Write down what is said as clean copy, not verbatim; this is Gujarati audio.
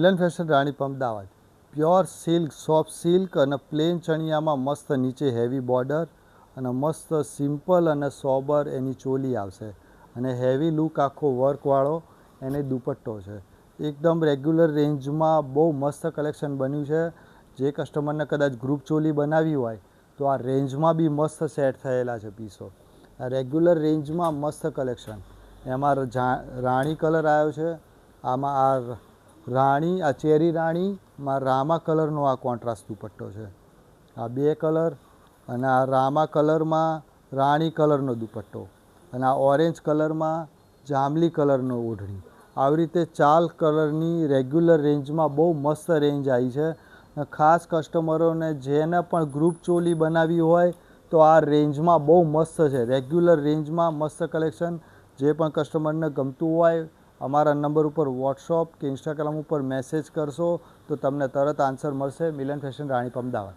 મિલન fashion Ranip Ahmedabad pure silk soft silk અને પ્લેન ચણિયામાં મસ્ત નીચે હેવી બોર્ડર અને મસ્ત સિમ્પલ અને સોબર એની ચોલી આવશે અને હેવી લુક આખો વર્કવાળો એને દુપટ્ટો છે. એકદમ રેગ્યુલર રેન્જમાં બહુ મસ્ત કલેક્શન બન્યું છે. જે કસ્ટમરને કદાચ ગ્રુપ ચોલી બનાવી હોય તો આ રેન્જમાં બી મસ્ત સેટ થયેલા છે પીસો. આ રેગ્યુલર રેન્જમાં મસ્ત કલેક્શન. એમાં રાણી કલર આવ્યો છે. આમાં આ રાણી આ ચેરી રાણીમાં રામા કલરનો આ કોન્ટ્રાસ્ટ દુપટ્ટો છે. આ બે કલર અને આ રામા કલરમાં રાણી કલરનો દુપટ્ટો અને આ ઓરેન્જ કલરમાં જાંબલી કલરનો ઓઢણી. આવી રીતે 4 કલરની રેગ્યુલર રેન્જમાં બહુ મસ્ત રેન્જ આવી છે. ખાસ કસ્ટમરોને જેને પણ ગ્રુપ ચોલી બનાવી હોય તો આ રેન્જમાં બહુ મસ્ત છે. રેગ્યુલર રેન્જમાં મસ્ત કલેક્શન. જે પણ કસ્ટમરને ગમતું હોય અમારા નંબર ઉપર વોટ્સઅપ કે ઇન્સ્ટાગ્રામ ઉપર મેસેજ કરશો તો તમને તરત આન્સર મળશે. મિલન ફેશન રાણીપ અમદાવાદ.